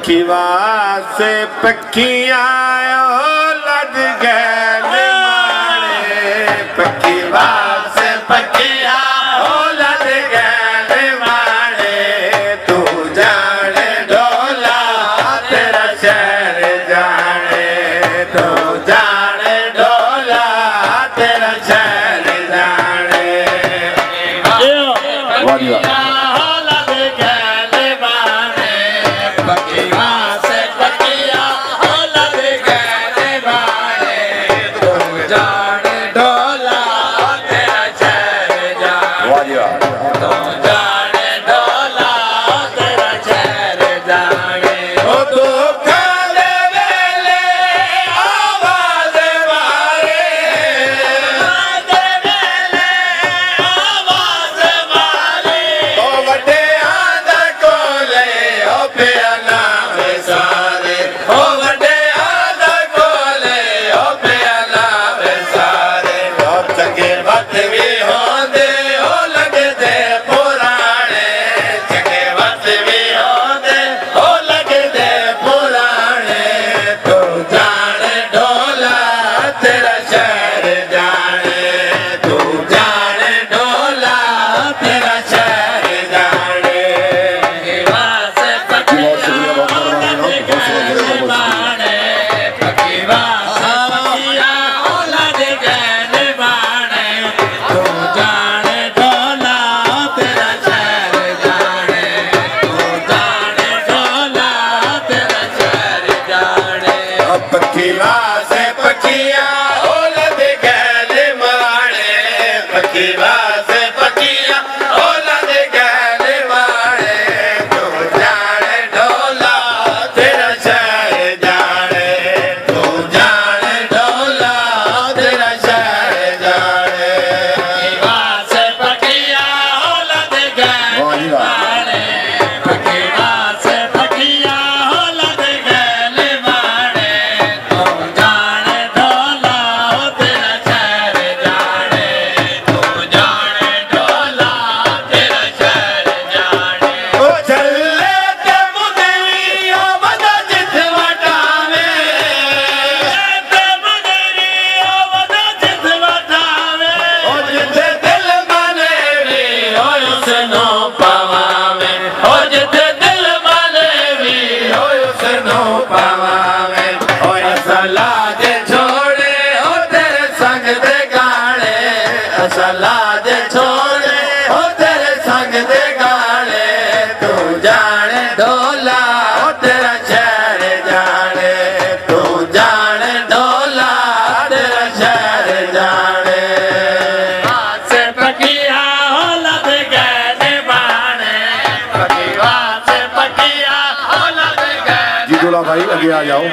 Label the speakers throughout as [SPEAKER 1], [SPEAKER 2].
[SPEAKER 1] पखी वासे पखिया लद गए मारे पखी वासे पखिया लद गए मारे तू जाने ढोला तेरा शहर जाने तू जाने ढोला तेरा शहर जाने भाई आगे आ जाओ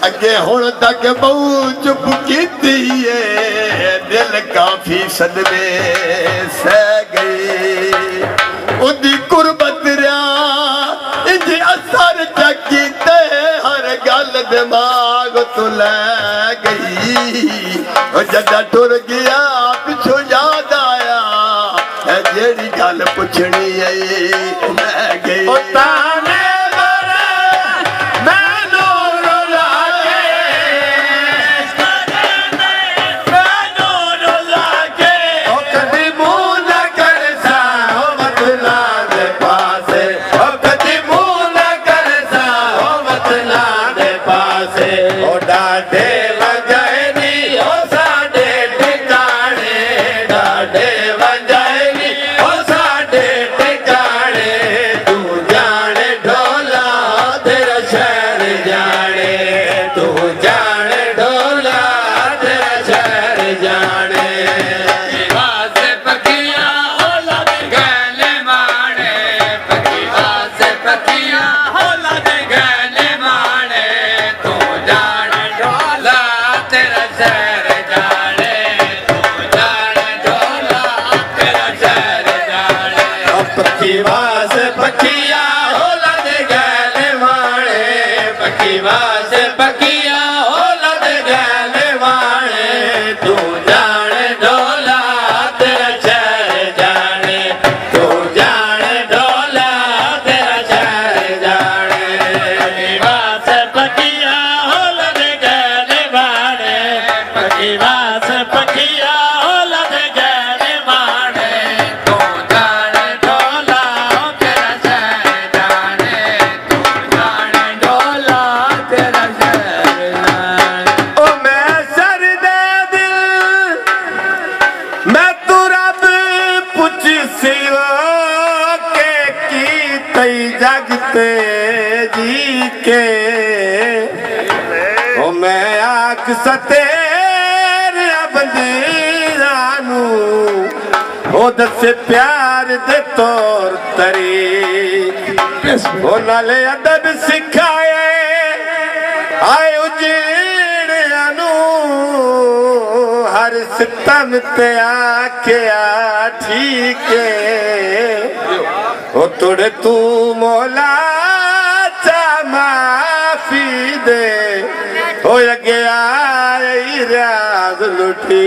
[SPEAKER 1] अगे हुण तक बहु चुप की दिल काफी सदमे सह गई उदी कुर्बत रहा इंज असर चकीते हर गल दिमाग तो लै गई जदा टुर गया पिछो याद आया जेड़ी गल पुछनी आई लै गई बादला दे पासे ओ डाढे वंजाइनी ओ साडे ठिकाने डाढे वंजाइनी ओ साडे ठिकाने तू जाने ढोला तेरा शहर जाने तू जाने ढोला तेरा शहर जाने
[SPEAKER 2] वासे पखिया होला दे गले माने पखी वासे पखिया होला दे गले माने तू जाने ढोला तेरा शहर जाने तू जाने ढोला तेरा शहर जाने
[SPEAKER 1] पखी वास पखिया होला दे गले माने पखी वास पखिया होला दे गले माने तू जाने ढोला तेरा शहर जाने तू जाने ढोला तेरा शहर जाने
[SPEAKER 2] वासे पखिया होला दे गले माने पखी वासे पखिया होला दे गले माने तू जाने ढोला तेरा शहर जाने तू जाने ढोला तेरा शहर जाने
[SPEAKER 1] ओ मैं सर दे दिल मैं तू रब पुछ सिवा के की तई जगते जी के ओ मैं आख सतेर बंदीरानू ओ दसे प्यार दे तौर तरीक ओ नाले अदब सिखाए आए उजड़ियां नू हर सितम ते आखिया ठीक है ओ तुड़े तू मौला चा माफी दे ओ अगे आई राज लुटी